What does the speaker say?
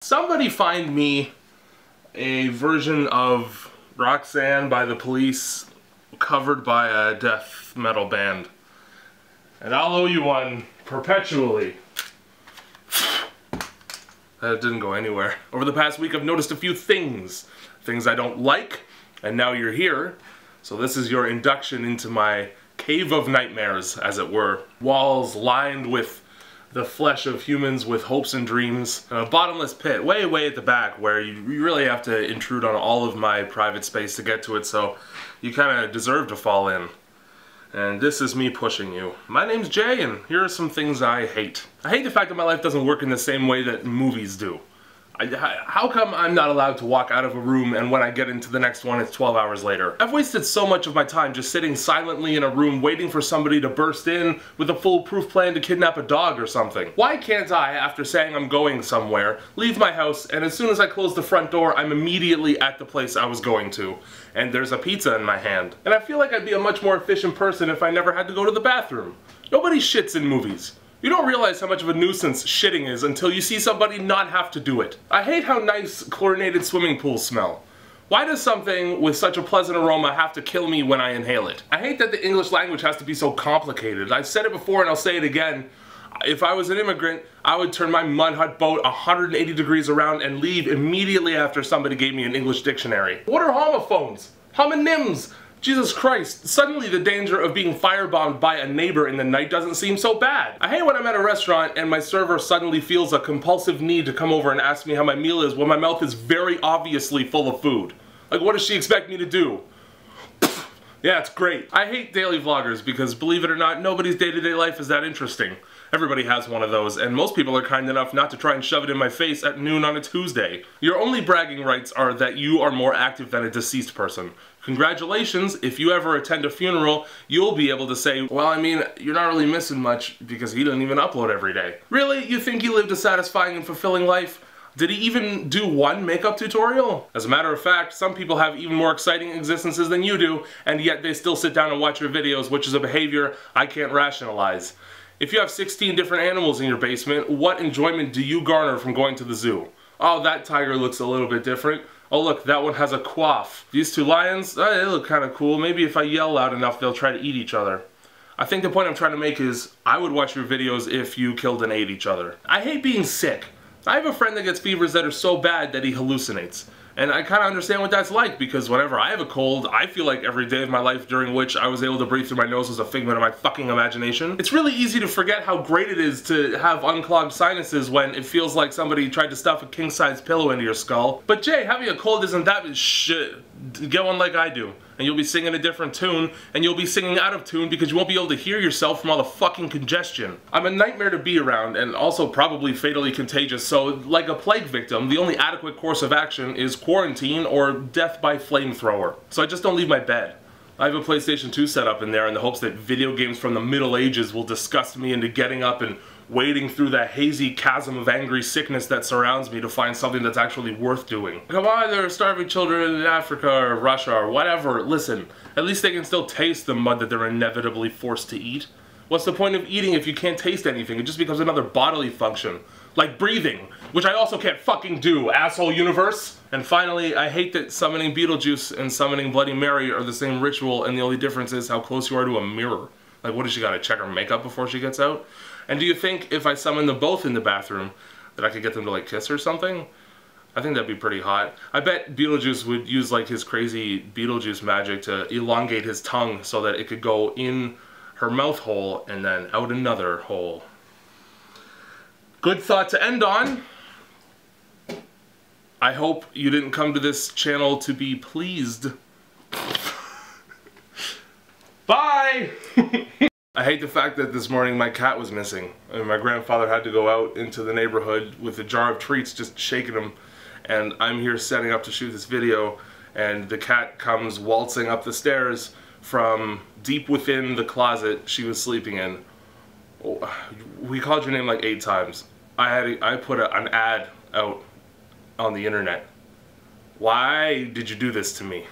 Somebody find me a version of Roxanne by the Police covered by a death metal band, and I'll owe you one perpetually. That didn't go anywhere. Over the past week I've noticed a few things I don't like, and now you're here, so this is your induction into my cave of nightmares, as it were. Walls lined with the flesh of humans with hopes and dreams, and a bottomless pit way at the back where you really have to intrude on all of my private space to get to it, so you kind of deserve to fall in. And this is me pushing you. My name's Jay, and here are some things I hate. I hate the fact that my life doesn't work in the same way that movies do. How come I'm not allowed to walk out of a room and when I get into the next one it's 12 hours later? I've wasted so much of my time just sitting silently in a room waiting for somebody to burst in with a foolproof plan to kidnap a dog or something. Why can't I, after saying I'm going somewhere, leave my house and as soon as I close the front door I'm immediately at the place I was going to, and there's a pizza in my hand? And I feel like I'd be a much more efficient person if I never had to go to the bathroom. Nobody shits in movies. You don't realize how much of a nuisance shitting is until you see somebody not have to do it. I hate how nice chlorinated swimming pools smell. Why does something with such a pleasant aroma have to kill me when I inhale it? I hate that the English language has to be so complicated. I've said it before and I'll say it again. If I was an immigrant, I would turn my mud hut boat 180 degrees around and leave immediately after somebody gave me an English dictionary. What are homophones? Homonyms? Jesus Christ, suddenly the danger of being firebombed by a neighbor in the night doesn't seem so bad. I hate when I'm at a restaurant and my server suddenly feels a compulsive need to come over and ask me how my meal is when my mouth is very obviously full of food. Like, what does she expect me to do? Yeah, it's great. I hate daily vloggers because, believe it or not, nobody's day-to-day life is that interesting. Everybody has one of those, and most people are kind enough not to try and shove it in my face at noon on a Tuesday. Your only bragging rights are that you are more active than a deceased person. Congratulations, if you ever attend a funeral, you'll be able to say, well, I mean, you're not really missing much because he doesn't even upload every day. Really? You think he lived a satisfying and fulfilling life? Did he even do one makeup tutorial? As a matter of fact, some people have even more exciting existences than you do, and yet they still sit down and watch your videos, which is a behavior I can't rationalize. If you have 16 different animals in your basement, what enjoyment do you garner from going to the zoo? Oh, that tiger looks a little bit different. Oh look, that one has a coif. These two lions, they look kind of cool. Maybe if I yell loud enough, they'll try to eat each other. I think the point I'm trying to make is, I would watch your videos if you killed and ate each other. I hate being sick. I have a friend that gets fevers that are so bad that he hallucinates. And I kind of understand what that's like, because whenever I have a cold, I feel like every day of my life during which I was able to breathe through my nose was a figment of my fucking imagination. It's really easy to forget how great it is to have unclogged sinuses when it feels like somebody tried to stuff a king-size pillow into your skull. But Jay, having a cold isn't that shit. Get one like I do. And you'll be singing a different tune, and you'll be singing out of tune because you won't be able to hear yourself from all the fucking congestion. I'm a nightmare to be around, and also probably fatally contagious, so like a plague victim, the only adequate course of action is quarantine or death by flamethrower. So I just don't leave my bed. I have a PlayStation 2 set up in there in the hopes that video games from the Middle Ages will disgust me into getting up and wading through that hazy chasm of angry sickness that surrounds me to find something that's actually worth doing. Come on, there are starving children in Africa or Russia or whatever. Listen, at least they can still taste the mud that they're inevitably forced to eat. What's the point of eating if you can't taste anything? It just becomes another bodily function. Like breathing, which I also can't fucking do, asshole universe! And finally, I hate that summoning Beetlejuice and summoning Bloody Mary are the same ritual, and the only difference is how close you are to a mirror. Like, what does she gotta check her makeup before she gets out? And do you think if I summon them both in the bathroom that I could get them to like kiss or something? I think that'd be pretty hot. I bet Beetlejuice would use like his crazy Beetlejuice magic to elongate his tongue so that it could go in her mouth hole and then out another hole. Good thought to end on. I hope you didn't come to this channel to be pleased. Bye! I hate the fact that this morning my cat was missing. And my grandfather had to go out into the neighborhood with a jar of treats, just shaking them. And I'm here setting up to shoot this video, and the cat comes waltzing up the stairs from deep within the closet she was sleeping in. We called your name like 8 times. I put an ad out on the internet. Why did you do this to me?